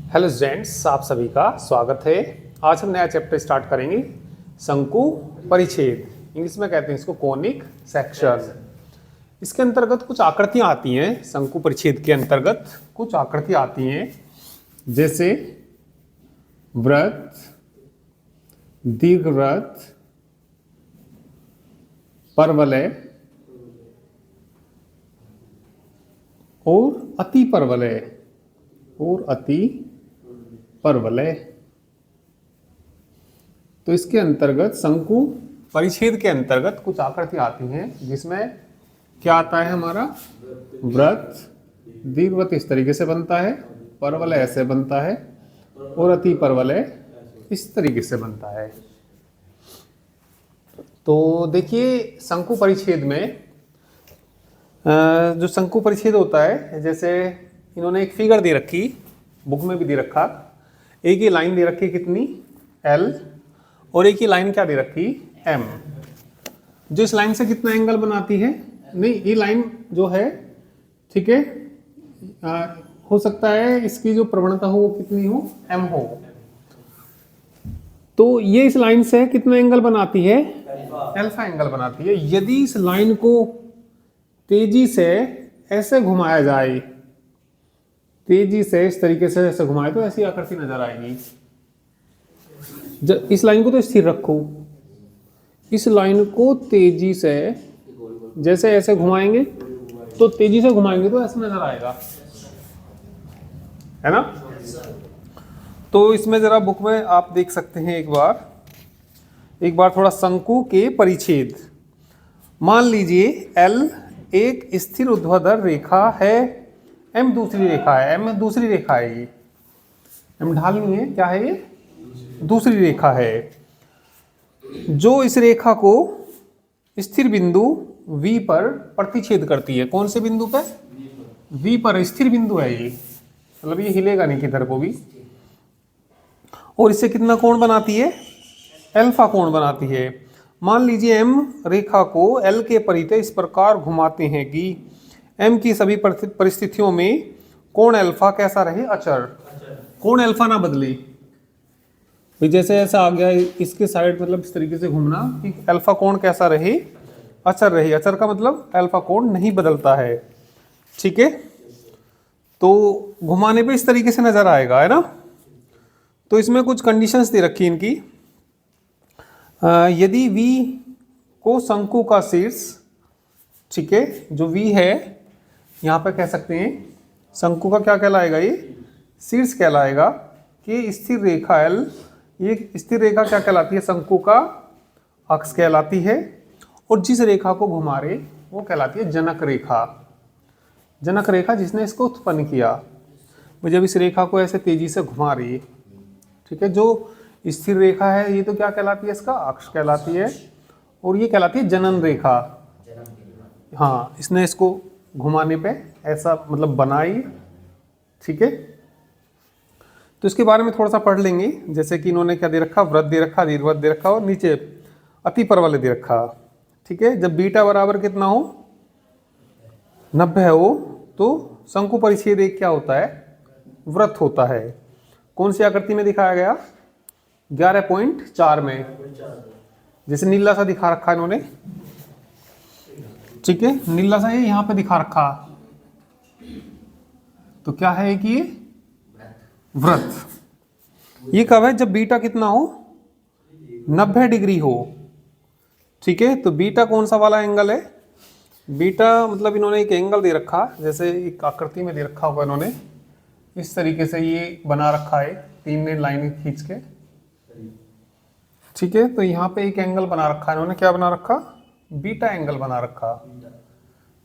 Hello students, आप सभी का स्वागत है। आज हम नया चैप्टर स्टार्ट करेंगे, शंकु परिच्छेद। इंग्लिश में कहते हैं इसको कॉनिक सेक्शन। इसके अंतर्गत कुछ आकृतियां आती हैं। शंकु परिच्छेद के अंतर्गत कुछ आकृतियां आती हैं, जैसे वृत्त, दीर्घवृत्त, परवलय और अति परवलय। तो इसके अंतर्गत शंकु परिच्छेद के अंतर्गत कुछ आकृति आती हैं, जिसमें क्या आता है हमारा वृत्त। दीर्घवृत्त इस तरीके से बनता है, परवलय ऐसे बनता है और अति परवलय इस तरीके से बनता है। तो देखिए, शंकु परिच्छेद में जो शंकु परिच्छेद होता है, जैसे इन्होंने एक फिगर दे रखी, बुक में भी दे रखा, एक ही लाइन दे रखी कितनी L, और एक ही लाइन क्या दे रखी M। जो इस लाइन से कितना एंगल बनाती है, नहीं ये लाइन जो है, ठीक है, हो सकता है इसकी जो प्रवणता हो वो कितनी हो, M हो। तो ये इस लाइन से कितना एंगल बनाती है, अल्फा एंगल बनाती है। यदि इस लाइन को तेजी से ऐसे घुमाया जाए, तेजी से इस तरीके से ऐसे घुमाए तो ऐसी आकृति नजर आएगी। इस लाइन को तो स्थिर रखो, इस लाइन को तेजी से जैसे ऐसे घुमाएंगे तो तेजी से घुमाएंगे तो ऐसे नजर आएगा, है ना। तो इसमें जरा बुक में आप देख सकते हैं एक बार थोड़ा शंकु के परिच्छेद। मान लीजिए L एक स्थिर ऊर्ध्वाधर रेखा है, M दूसरी रेखा है, M दूसरी रेखा है, ये M ढाल नहीं है, क्या है ये, दूसरी रेखा है, जो इस रेखा को स्थिर बिंदु V पर प्रतिच्छेद करती है। कौन से बिंदु पर, V पर स्थिर बिंदु है ये, मतलब ये हिलेगा नहीं किधर को भी। और इससे कितना कोण बनाती है, अल्फा कोण बनाती है। मान लीजिए M रेखा को L के परितः इस प्रकार घुमाते हैं कि M की सभी परिस्थितियों में कोण अल्फा कैसा रहे, अचर। कोण अल्फा ना बदले, जैसे ऐसा आ गया इसके साइड, मतलब इस तरीके से घूमना कि अल्फा कोण कैसा रहे, अचर रहे। अचर का मतलब अल्फा कोण नहीं बदलता है, ठीक है। तो घुमाने पे इस तरीके से नजर आएगा, है ना। तो इसमें कुछ कंडीशंस दे रखी इनकी। यदि V को शंकु का शीर्ष, ठीक है, जो V है यहाँ पे कह सकते हैं शंकु का क्या कहलाएगा, ये शीर्ष कहलाएगा। कि स्थिर रेखा L, ये स्थिर रेखा क्या कहलाती है, शंकु का अक्ष कहलाती है। और जिस रेखा को घुमा रहे वो कहलाती है जनक रेखा। जनक रेखा जिसने इसको उत्पन्न किया, वो जब इस रेखा को ऐसे तेजी से घुमा रही है, ठीक है। जो स्थिर रेखा है ये तो क्या कहलाती है, इसका अक्ष कहलाती है, और ये कहलाती है जनन रेखा। हाँ, इसने इसको घुमाने पे ऐसा मतलब बनाई, ठीक है। तो इसके बारे में थोड़ा सा पढ़ लेंगे। जैसे कि इन्होंने क्या दे रखा, वृत्त दे रखा, दीर्घवृत्त दे रखा और नीचे अति परवलय दे रखा, ठीक है। जब बीटा बराबर कितना हो, 90 हो, तो शंकु परिच्छेद एक क्या होता है, वृत्त होता है। कौन सी आकृति में दिखाया गया, 11.4 में, जैसे नीला सा दिखा रखा इन्होंने, ठीक है, नीला सा ये यहाँ पे दिखा रखा। तो क्या है कि ये वृत्त। ये कब है, जब बीटा कितना हो, 90 डिग्री हो, ठीक है। तो बीटा कौन सा वाला एंगल है, बीटा मतलब इन्होंने एक एंगल दे रखा, जैसे एक आकृति में दे रखा होगा इन्होंने, इस तरीके से ये बना रखा है, 3 लाइन खींच के, ठीक है। तो यहाँ पे एक एंगल बना रखा है इन्होंने, क्या बना रखा, बीटा एंगल बना रखा।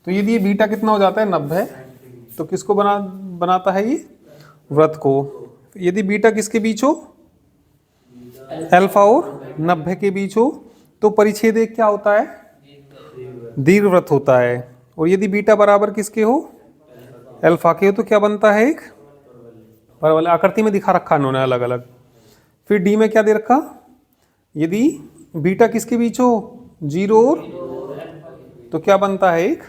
तो यदि ये बीटा कितना हो जाता है, 90, तो किसको बनाता है ये, वृत्त को। यदि बीटा किसके बीच हो, अल्फा और 90 के बीच हो, तो परिच्छेद एक क्या होता है, दीर्घवृत्त होता है। और यदि बीटा बराबर किसके हो, अल्फा के हो, तो क्या बनता है, एक परवलय। आकृति में दिखा रखा इन्होंने अलग अलग। फिर डी में क्या दे रखा, यदि बीटा किसके बीच हो, 0 और, तो क्या बनता है, एक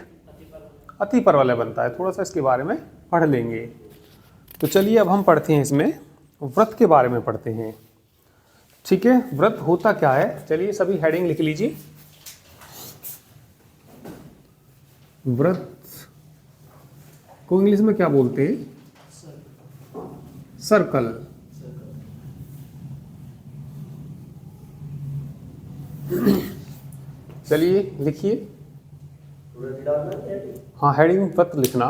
अति परवलय बनता है। थोड़ा सा इसके बारे में पढ़ लेंगे। तो चलिए अब हम पढ़ते हैं, इसमें व्रत के बारे में पढ़ते हैं। ठीक है, व्रत होता क्या है, चलिए सभी हेडिंग लिख लीजिए। व्रत को इंग्लिश में क्या बोलते हैं? सर्कल। चलिए लिखिए। हाँ, हेडिंग व्रत लिखना।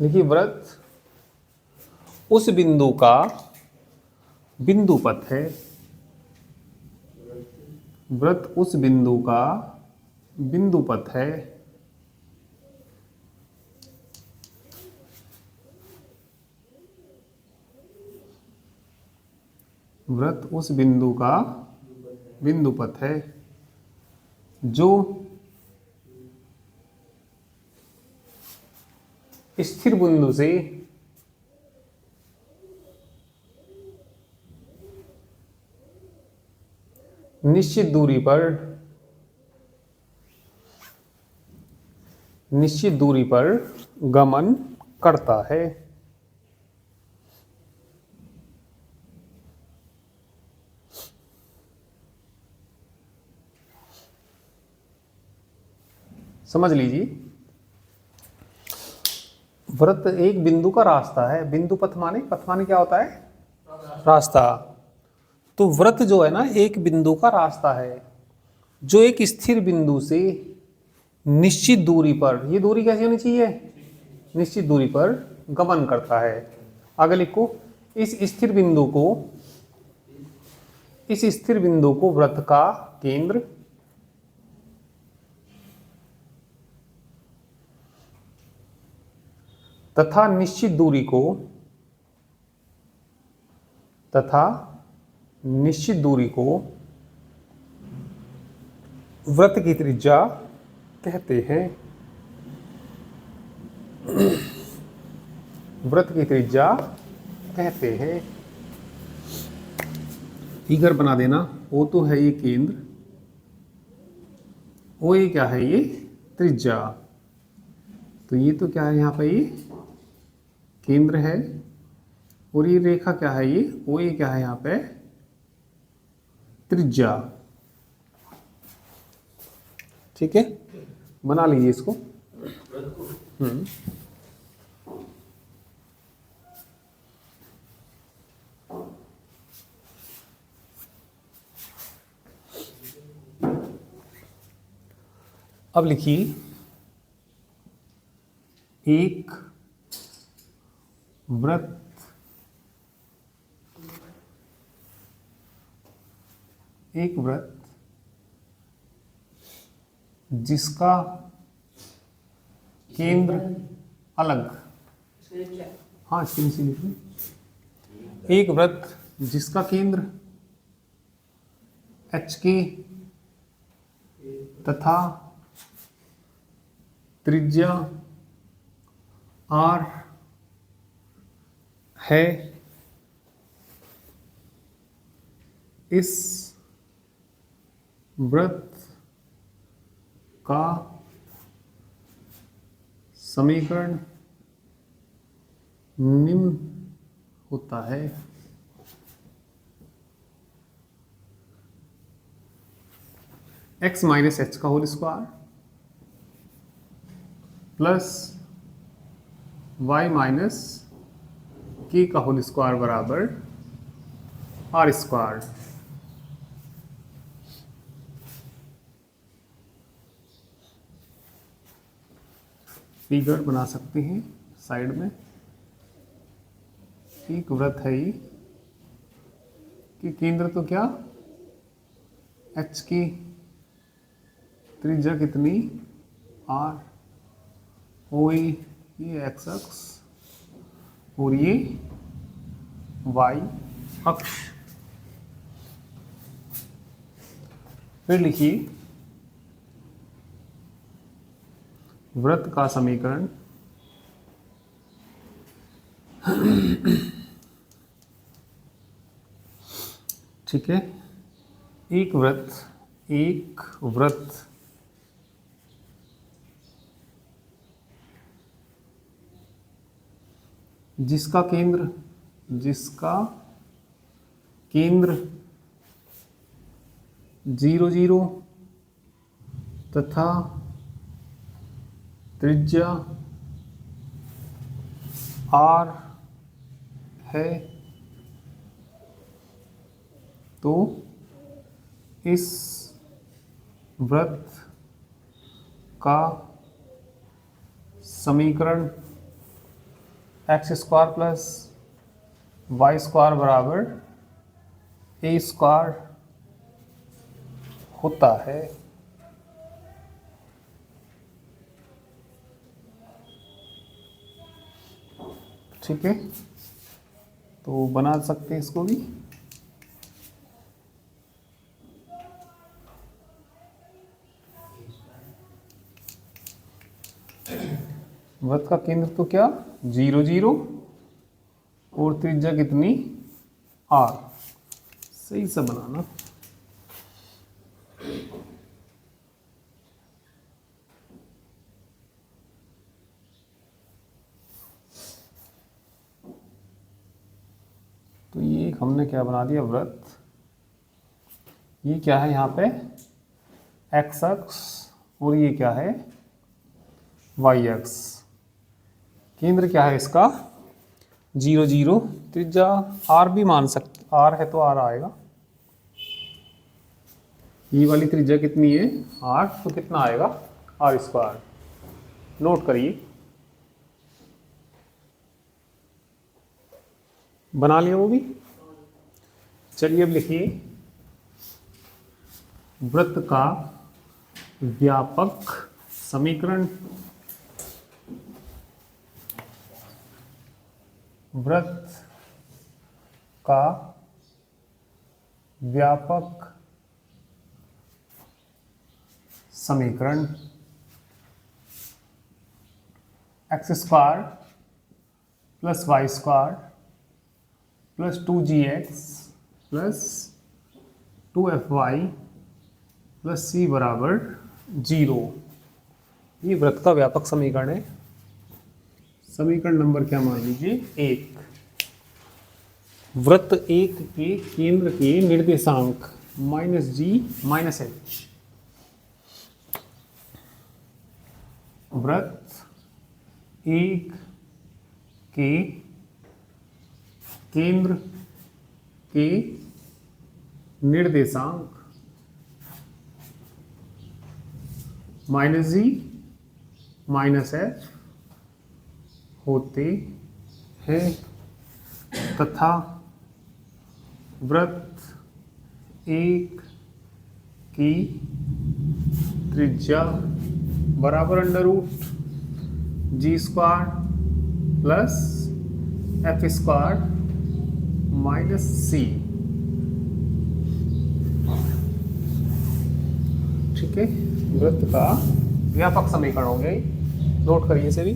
लिखिए, व्रत उस बिंदु का बिंदुपथ है। व्रत उस बिंदु का बिंदुपथ है व्रत उस बिंदु का बिंदुपथ है जो स्थिर बिंदु से निश्चित दूरी पर गमन करता है। समझ लीजिए, व्रत एक बिंदु का रास्ता है। बिंदु पथ माने, पथ माने क्या होता है? रास्ता। तो व्रत जो है ना, एक बिंदु का रास्ता है जो एक स्थिर बिंदु से निश्चित दूरी पर, ये दूरी कैसी होनी चाहिए? निश्चित दूरी पर गमन करता है। आगे लिखो, इस स्थिर बिंदु को व्रत का केंद्र तथा निश्चित दूरी को व्रत की त्रिज्या कहते हैं। व्रत की त्रिज्या कहते हैं। फिगर बना देना। ओ तो है ये केंद्र, ओ ये क्या है? ये त्रिज्या। तो ये तो क्या है यहाँ पे? ये केंद्र है। और ये रेखा क्या है? ये ओ ये क्या है यहाँ पे? त्रिज्या। ठीक है, बना लीजिए इसको। अब लिखिए, एक व्रत जिसका केंद्र अलग, हाँ इसके नीचे लिखिए। एक व्रत जिसका केंद्र एच के तथा त्रिज्या आर है, इस व्रत का समीकरण निम्न होता है। x माइनस एच का whole square plus y minus के का होल स्क्वायर बराबर आर स्क्वायर। फिगर बना सकते हैं साइड में। एक व्रत है ये कि केंद्र तो क्या एच की त्रिज्या कितनी आर, ओ ये एक्स अक्ष और ये वाई अक्ष। फिर लिखिए, व्रत का समीकरण ठीक है। एक व्रत एक वृत्त जिसका केंद्र 0 0 तथा त्रिज्या r है, तो इस वृत्त का समीकरण x square plus y square बराबर ए स्क्वायर होता है। ठीक है, तो बना सकते हैं इसको भी। वृत्त का केंद्र तो क्या 0 0 और त्रिज्या कितनी r, सही से बनाना। तो ये हमने क्या बना दिया वृत्त, ये क्या है यहाँ पे x अक्ष और ये क्या है y अक्ष। केंद्र क्या है इसका 0 0, त्रिज्या r भी मान सकते, r है तो r आएगा। ये वाली त्रिज्या कितनी है r, तो कितना आएगा r स्क्वायर। नोट करिए, बना लिया वो भी। चलिए अब लिखिए वृत्त का व्यापक समीकरण। वृत्त का व्यापक समीकरण x square plus y square plus 2gx plus 2fy plus c बराबर 0। ये वृत्त का व्यापक समीकरण है। समीकरण नंबर क्या मान लीजिए 1। वृत्त 1 के केंद्र के निर्देशांक -g -h। वृत्त 1 के केंद्र के निर्देशांक -g -h होते हैं तथा वृत्त 1 की त्रिज्या बराबर √g² प्लस f² -c। ठीक है, वृत्त का व्यापक समीकरण हो गया। नोट करिए इसे भी।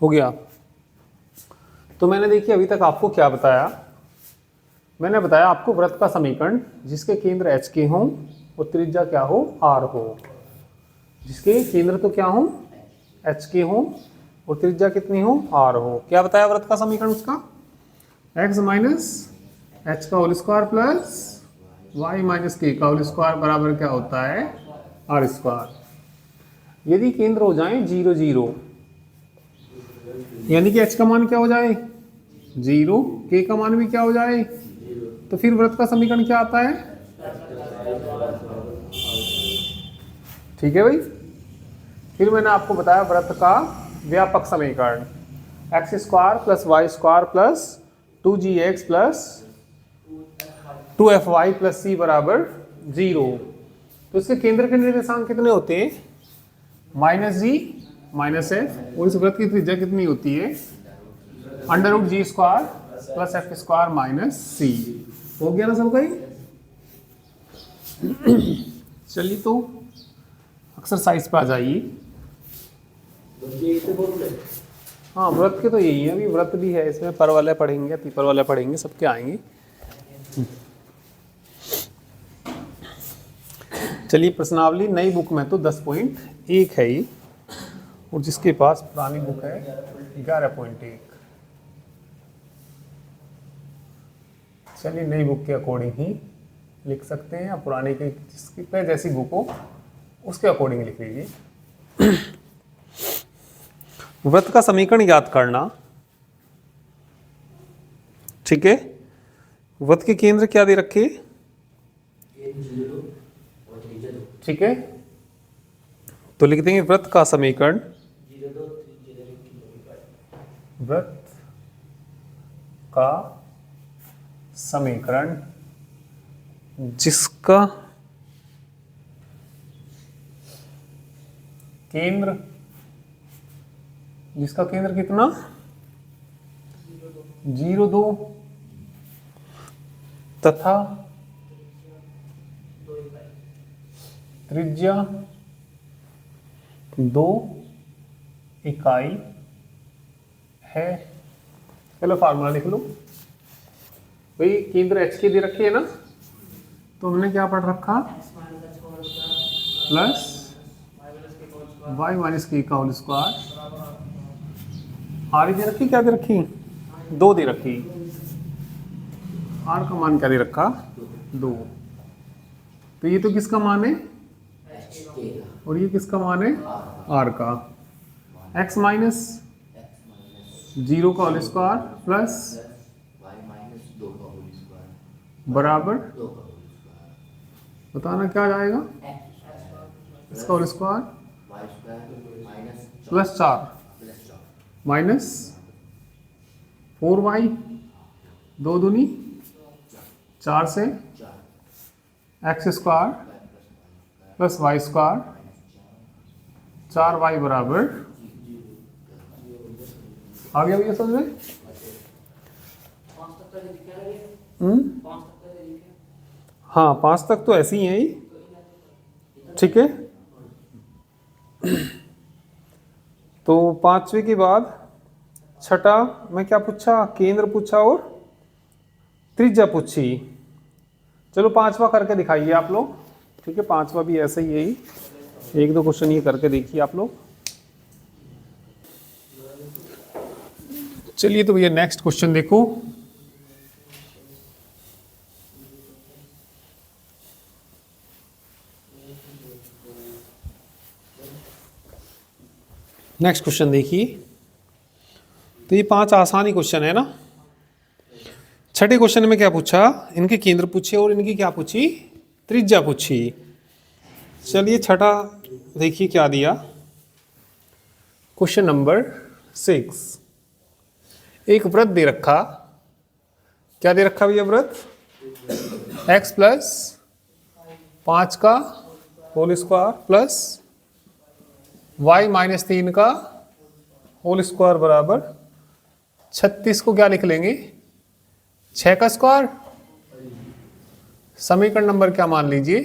हो गया। तो मैंने देखिए अभी तक आपको क्या बताया, मैंने बताया आपको वृत्त का समीकरण जिसके केंद्र h के हों और त्रिज्या क्या हो r हो। जिसके केंद्र तो क्या हो h के हों और त्रिज्या कितनी हो r हो। क्या बताया वृत्त का समीकरण उसका x माइनस h का whole square plus y minus k का होल स्क्वायर बराबर क्या होता है r स्क्वायर। यदि केंद्र हो जाए 0 0, यानी कि h का मान क्या हो जाए 0, k का मान भी क्या हो जाए, तो फिर वृत्त का समीकरण क्या आता है। ठीक है भाई। फिर मैंने आपको बताया वृत्त का व्यापक समीकरण x² plus y² plus 2gx plus 2fy plus c बराबर 0। तो इसके केंद्र के निर्देशांक कितने होते हैं -g -f, और इस वृत्त की त्रिज्या कितनी होती है under root G square plus F square minus C. हो गया ना सब भाई? चलिए तो एक्सरसाइज पे आ जाइए। हाँ व्रत के तो यही है, अभी व्रत भी है इसमें, पर वाले पढ़ेंगे, पीपर वाले पढ़ेंगे, सबके आएंगे। चलिए प्रश्नावली नई बुक में तो 10.1 है ये, और जिसके पास पुरानी बुक है 11.1। चलिए नई बुक के अकॉर्डिंग ही लिख सकते हैं, या पुरानी के जिसकी पे जैसी बुक हो उसके अकॉर्डिंग लिख लीजिए। व्रत का समीकरण याद करना, ठीक है। व्रत के केंद्र क्या दे रखे, ठीक है। तो लिख देंगे व्रत का समीकरण, व्रत का समीकरण जिसका केंद्र, जिसका केंद्र कितना 0,2 तथा त्रिज्या 2 इकाई है। चलो फार्मूला लिख लो भाई, केंद्र h के दे रखे है ना, तो हमने क्या पढ़ रखा, प्लस y माइनस के का होल स्क्वायर। आर दे रखी, क्या दे रखी, 2 दे रखी। आर का मान क्या दे रखा, 2। तो ये तो किसका मान है, और ये किसका मान है, आर का। x माइनस 0 का होल स्क्वायर प्लस बराबर, बताना क्या जाएगा, इसका whole square plus 4 minus 4y, 2 दूनी 4 से x square plus y square, 4y बराबर, आ गया भैया समझ में? हाँ 5 तक तो ऐसे ही है ही, ठीक है। तो 5वें के बाद छठा में क्या पूछा, केंद्र पूछा और त्रिज्या पूछी। चलो 5वां करके दिखाइए आप लोग, ठीक है। 5वां भी ऐसे ही है ही, 1-2 क्वेश्चन ये करके देखिए आप लोग। चलिए तो भैया नेक्स्ट क्वेश्चन देखो। नेक्स्ट क्वेश्चन देखिए, तो ये 5 आसानी क्वेश्चन है ना। छठे क्वेश्चन में क्या पूछा, इनके केंद्र पूछे और इनकी क्या पूछी, त्रिज्या पूछी। चलिए छठा देखिए क्या दिया, क्वेश्चन नंबर 6। एक व्रत दे रखा, क्या दे रखा भैया व्रत, x प्लस 5 का whole square plus y minus 3 का होल स्क्वायर बराबर 36 को क्या लिख लेंगे, 6 का स्क्वायर। समीकरण नंबर क्या मान लीजिए,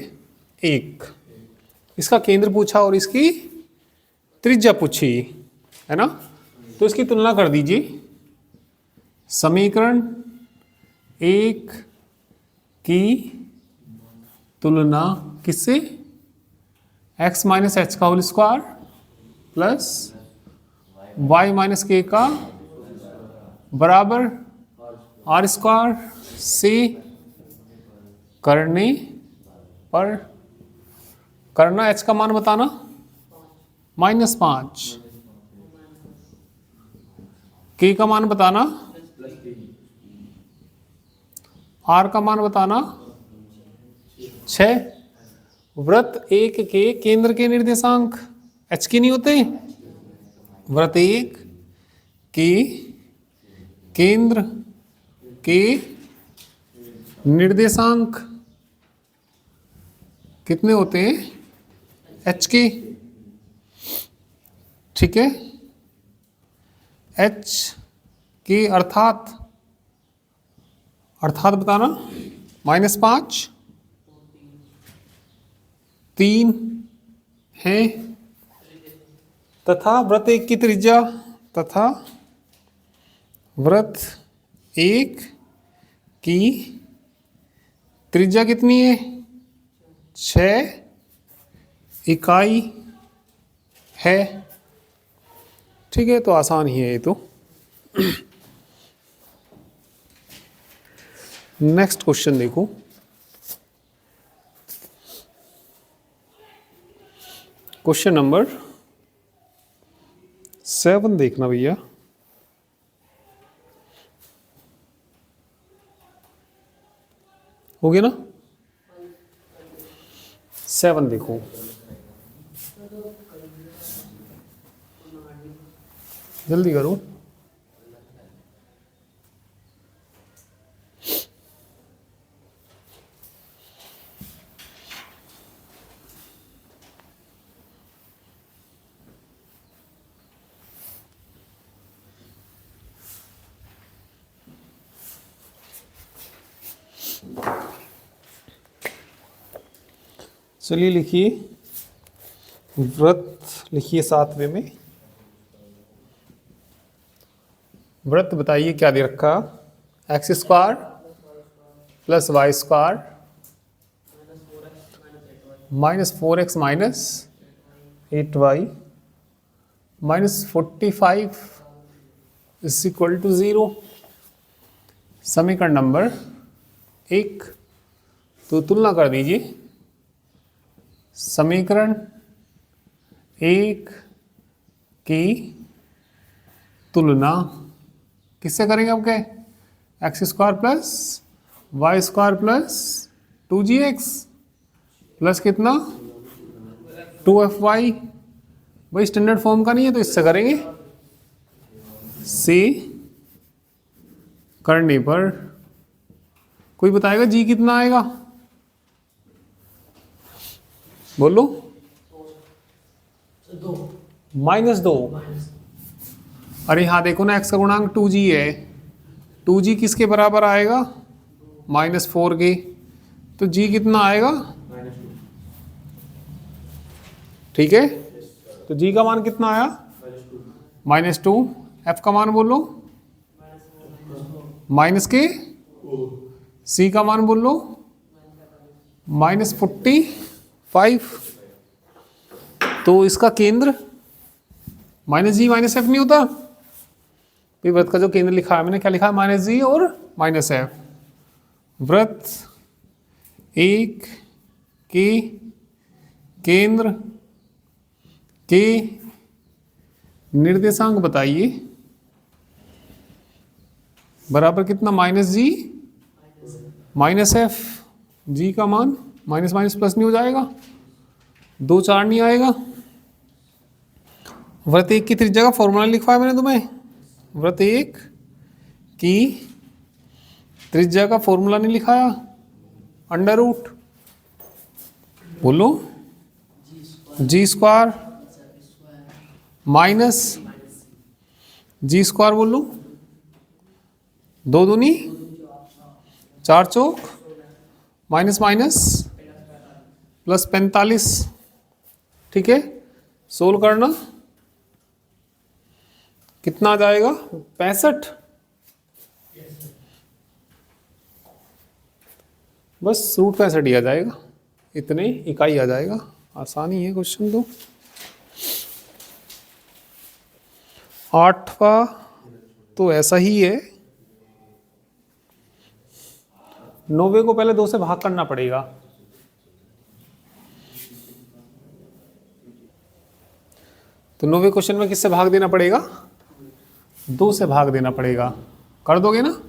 1। इसका केंद्र पूछा और इसकी त्रिज्या पूछी है ना, तो इसकी तुलना कर दीजिए। समीकरण 1 की तुलना किससे, x माइनस एच का whole square plus y minus के का बराबर आर स्क्वायर से करने पर, करना h का मान बताना -5, k का मान बताना, r का मान बताना 6। व्रत 1 के केंद्र के निर्देशांक h के नहीं होते, व्रत 1 के केंद्र के निर्देशांक कितने होते हैं, h के, ठीक है। h के अर्थात बताना -5 3 है तथा वृत्त 1 की त्रिज्या कितनी है 6 इकाई है। ठीक है, तो आसान ही है ये तो। नेक्स्ट क्वेश्चन देखो। क्वेश्चन नंबर 7 देखना भैया। हो गया ना? 7 देखो। जल्दी करो। चलिए लिखिए, वृत्त लिखिए 7वें में। वृत्त बताइए क्या दे रखा, x² + y² -4x -8y -45 = 0। समीकरण नंबर 1। तो तुलना कर दीजिए। समीकरण 1 की तुलना किससे करेंगे? अब क्या, x² + y² + 2gx प्लस कितना 2fy। भाई स्टैंडर्ड फॉर्म का नहीं है तो इससे करेंगे। से करने पर कोई बताएगा जी कितना आएगा? बोलो। -2। अरे हाँ देखो ना, x का गुणांक 2g है। 2g किसके बराबर आएगा? -4 के। तो g कितना आएगा? ठीक है, तो g का मान कितना आया? -2। f का मान बोलो -k। c का मान बोलो -45। तो इसका केंद्र -g -f नहीं होता? वृत्त का जो केंद्र लिखा है मैंने, क्या लिखा है? -g और -f। वृत्त 1 के केंद्र के निर्देशांक बताइए। बराबर कितना? -g -f। g का मान माइनस माइनस प्लस नहीं हो जाएगा? 2 4 नहीं आएगा? वृत्त 1 की त्रिज्या का फॉर्मूला लिखवाया मैंने तुम्हें। वृत्त 1 की त्रिज्या का फॉर्मूला नहीं लिखाया? √ बोलो g² माइनस g² बोलो। 2 दूनी 4 चौक माइनस माइनस प्लस 45। ठीक है, सोल्व करना कितना आ जाएगा? 65। बस √65 ही आ जाएगा, इतने इकाई आ जाएगा। आसानी है क्वेश्चन तो। 8वां तो ऐसा ही है। 9वें को पहले 2 से भाग करना पड़ेगा। तो 9वें क्वेश्चन में किससे भाग देना पड़ेगा? 2 से भाग देना पड़ेगा। कर दोगे ना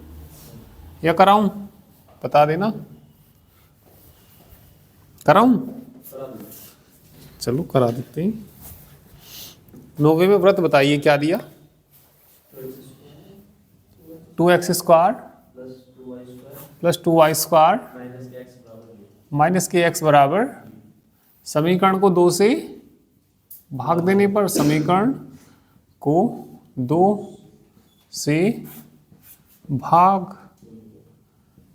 या कराऊं? बता देना। कराऊं? चलो करा देते हैं। 9वें में वृत्त बताइए क्या दिया? 2x² + 2y² -kx बराबर। समीकरण को 2 से भाग देने पर, समीकरण को 2 से भाग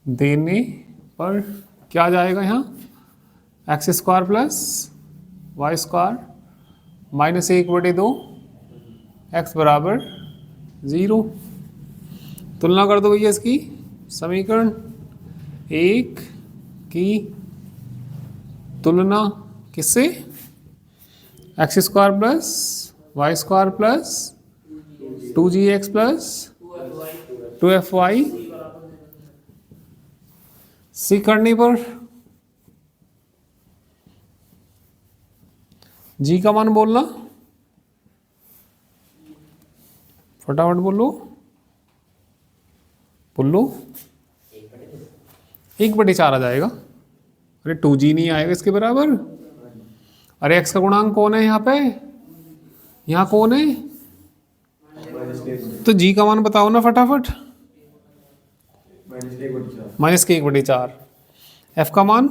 देने पर क्या जाएगा यहाँ, x square plus y square minus 1/2 x बराबर 0। तुलना कर दो भैया इसकी, समीकरण 1 की तुलना किससे, x square plus y square plus 2gx plus 2fy c करने पर जी का मान बोलना, फटाफट बोलो बोलो। 1/4 आ जाएगा। अरे 2g नहीं आएगा इसके बराबर। अरे x का गुणांक कौन है यहाँ पे, यहाँ कौन है, तो g का मान बताओ ना फटाफट। -1/4। f का मान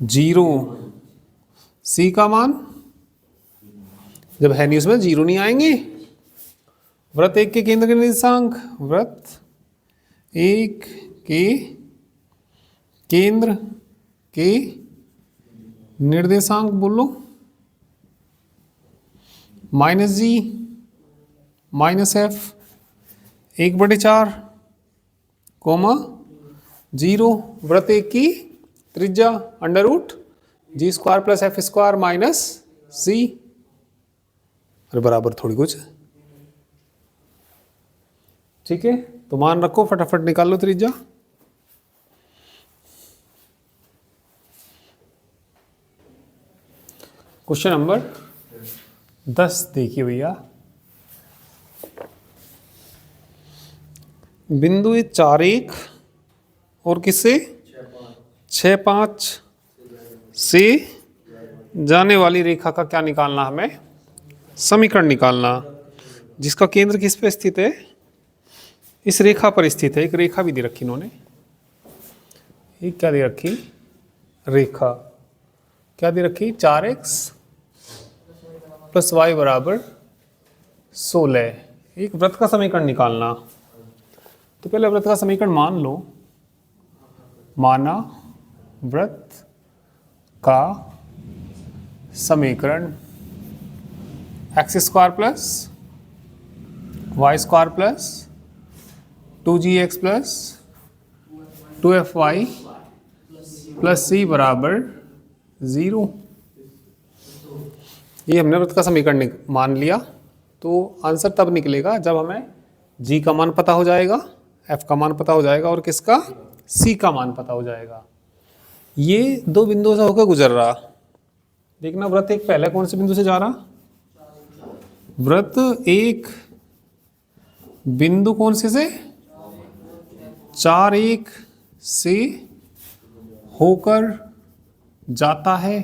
0। c का मान जब है नहीं उसमें 0 नहीं आएंगे। वृत्त 1 के केंद्र के निर्देशांक, वृत्त 1 के केंद्र के निर्देशांक बोलो, -g -f 1/4 कोमा 0। वृत्त 1 की त्रिज्या √g² plus f² minus c। अरे बराबर थोड़ी कुछ, ठीक है। तो मान रखो, फटाफट निकाल लो त्रिज्या। क्वेश्चन नंबर 10 देखिए भैया। बिंदु 4-1 और किससे 6-5 से जाने वाली रेखा का क्या निकालना, हमें समीकरण निकालना, जिसका केंद्र किस पे स्थित है, इस रेखा पर स्थित है। एक रेखा भी दे रखी इन्होंने, एक क्या दे रखी, रेखा क्या दे रखी, 4x प्लस y बराबर 16। एक वृत्त का समीकरण निकालना। तो पहले वृत्त का समीकरण मान लो। माना वृत्त का समीकरण x² plus y² plus 2gx plus 2fy plus c बराबर 0। ये हमने वृत्त का समीकरण मान लिया। तो आंसर तब निकलेगा जब हमें g का मान पता हो जाएगा, f का मान पता हो जाएगा और किसका, c का मान पता हो जाएगा। ये दो बिंदुओं से होकर गुजर रहा। देखना वृत्त 1 पहले कौन से बिंदु से जा रहा, वृत्त 1 बिंदु कौन से 4-1 से होकर जाता है।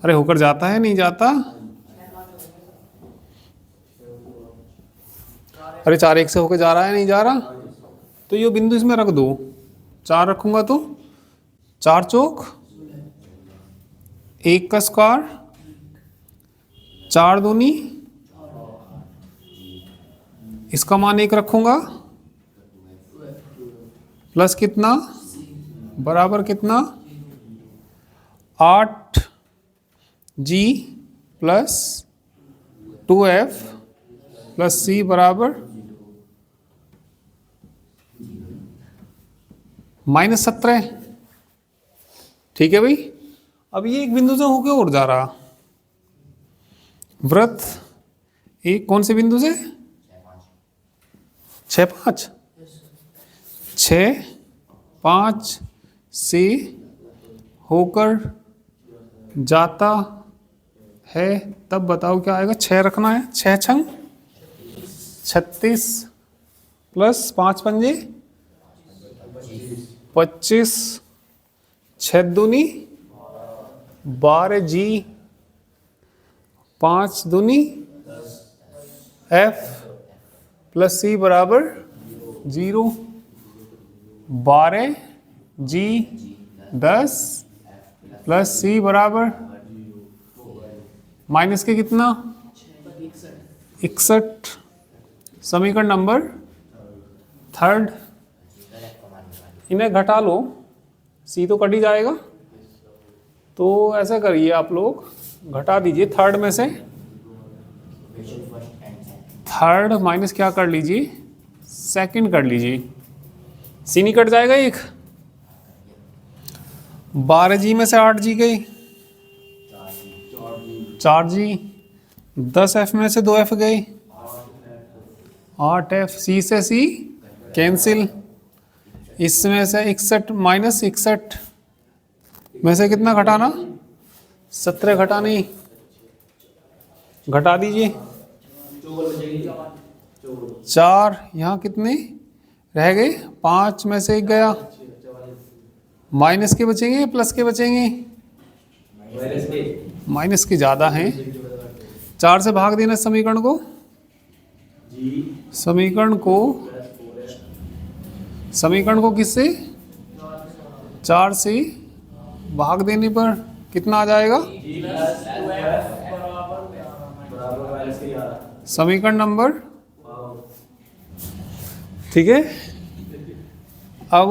अरे होकर जाता है, नहीं जाता, अरे 4-1 से होकर जा रहा है, नहीं जा रहा। तो ये बिंदु इसमें रख दो, 4 रखूंगा तो 4 चौक 1 का स्क्वायर, 4 दूनी, इसका मान 1 रखूंगा, प्लस कितना बराबर कितना 8g plus 2f plus c बराबर -17। ठीक है भाई। अब ये एक बिंदु से होके और जा रहा, वृत्त 1 कौन से बिंदु से 6-5 6-5 से होकर जाता है। तब बताओ क्या आएगा, 6 रखना है, 6 छंग 36 प्लस 5 पंजे 25, 6 दूनी 12g, 5 दूनी f प्लस c बराबर 0। 12g 10 प्लस c बराबर माइनस के कितना 61, समीकरण नंबर थर्ड। इन्हें घटा लो, सी तो कट ही जाएगा, तो ऐसा करिए आप लोग, घटा दीजिए थर्ड में से, थर्ड माइनस क्या कर लीजिए, सेकंड कर लीजिए, सी नहीं कट जाएगा एक, 12G में से 8G गई, 4G, 10F में से 2F गई, 8F, सी से सी कैंसिल, इसमें से 61 माइनस 61 में से कितना घटाना, 17 घटानी, घटा दीजिए, 4, यहाँ कितने रह गए, 5 में से 1 गया, माइनस के बचेंगे या प्लस के बचेंगे, माइनस के ज़्यादा हैं, 4 से भाग देना समीकरण को, समीकरण को किससे, 4 से भाग देने पर कितना आ जाएगा, समीकरण नंबर, ठीक है। अब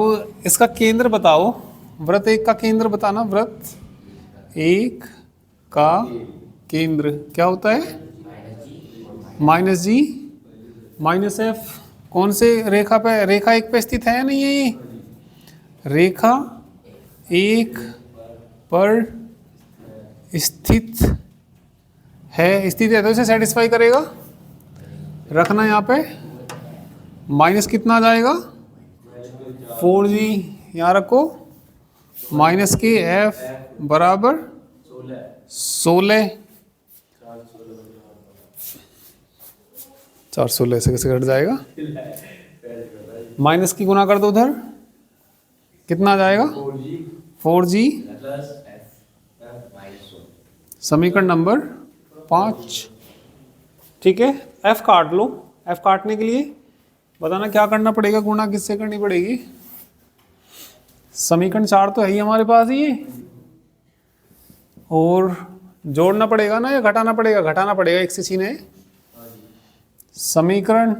इसका केंद्र बताओ, वृत्त 1 का केंद्र बताना, वृत्त 1 का केंद्र क्या होता है, -G -F, कौन से रेखा पे, रेखा 1 पे स्थित है नहीं है ये, रेखा 1 पर स्थित है तो इसे सेटिस्फाई करेगा, रखना यहाँ पे, माइनस कितना आ जाएगा, 4G यहाँ रखो, माइनस के F बराबर 16, 416 से कैसे घट जाएगा, माइनस की गुना कर दो उधर, कितना आ जाएगा, 4G, समीकरण नंबर 5, ठीक है। F काट लो, F काटने के लिए बताना क्या करना पड़ेगा, गुणा किससे करनी पड़ेगी, समीकरण 4 तो है ही हमारे पास ही, और जोड़ना पड़ेगा ना या घटाना पड़ेगा, घटाना पड़ेगा, एक से छीने, समीकरण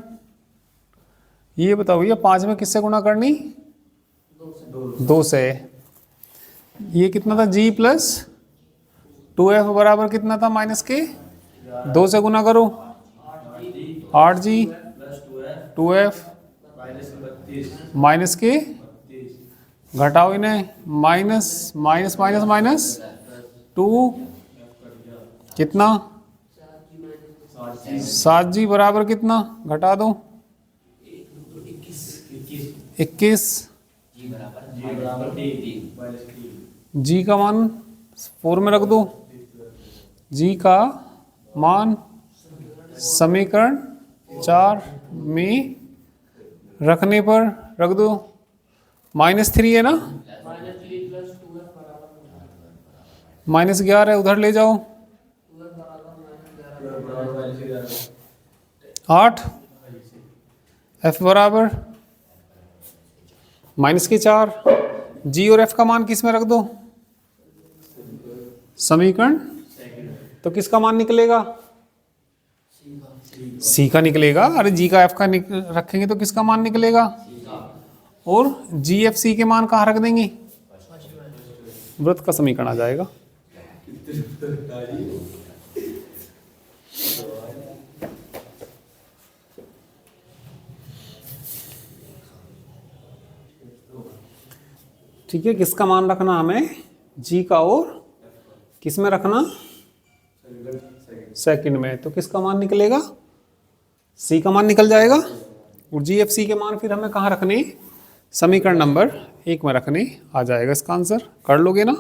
ये बताओ भैया 5 में किससे गुणा करनी, 2 से, ये कितना था, G प्लस 2F बराबर कितना था, माइनस के 2 से गुना करो, 8G 2F माइनस के, घटाओ इन्हें, माइनस माइनस माइनस माइनस 2, कितना, 7G बराबर कितना, घटा दो, 21, G का मान 4 में रख दो, G का मान समीकरण 4 में रखने पर रख दो, -3 है ना, -11 उधर ले जाओ, 8, F बराबर -4, G और F का मान किस में रख दो, समीकरण, तो किसका मान निकलेगा, C का निकलेगा, अरे G का F का रखेंगे तो किसका मान निकलेगा, और G F C के मान कहाँ रख देंगे, वृत्त का समीकरण आ जाएगा। ठीक है, किसका मान रखना हमें, G का, और किस में रखना, सेकंड में, तो किसका मान निकलेगा, C का मान निकल जाएगा, और G F C के मान फिर हमें कहाँ रखने, समीकरण नंबर 1 में रखने, आ जाएगा इसका आंसर, कर लोगे ना,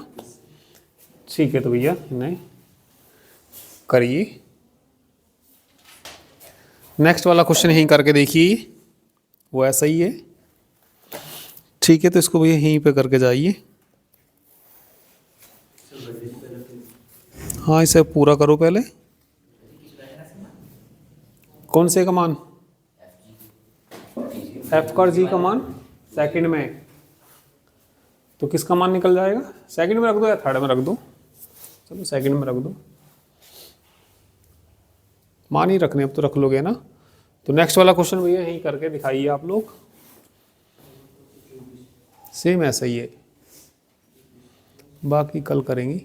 ठीक है। तो भैया इन्हें करिए, नेक्स्ट वाला क्वेश्चन यहीं करके देखिए, वो ऐसा ही है, ठीक है। तो इसको भैया यहीं पे करके जाइए, हाँ इसे पूरा करो पहले, कौन से का मान, F का और G का मान सेकंड में, तो किसका मान निकल जाएगा, सेकंड में रख दो या थर्ड में रख दो, चलो सेकंड में रख दो, मान ही रखने, अब तो रख लोगे ना, तो नेक्स्ट वाला क्वेश्चन भैया यही करके दिखाइए आप लोग। सेम ऐसा ही है, बाकी कल करेंगे।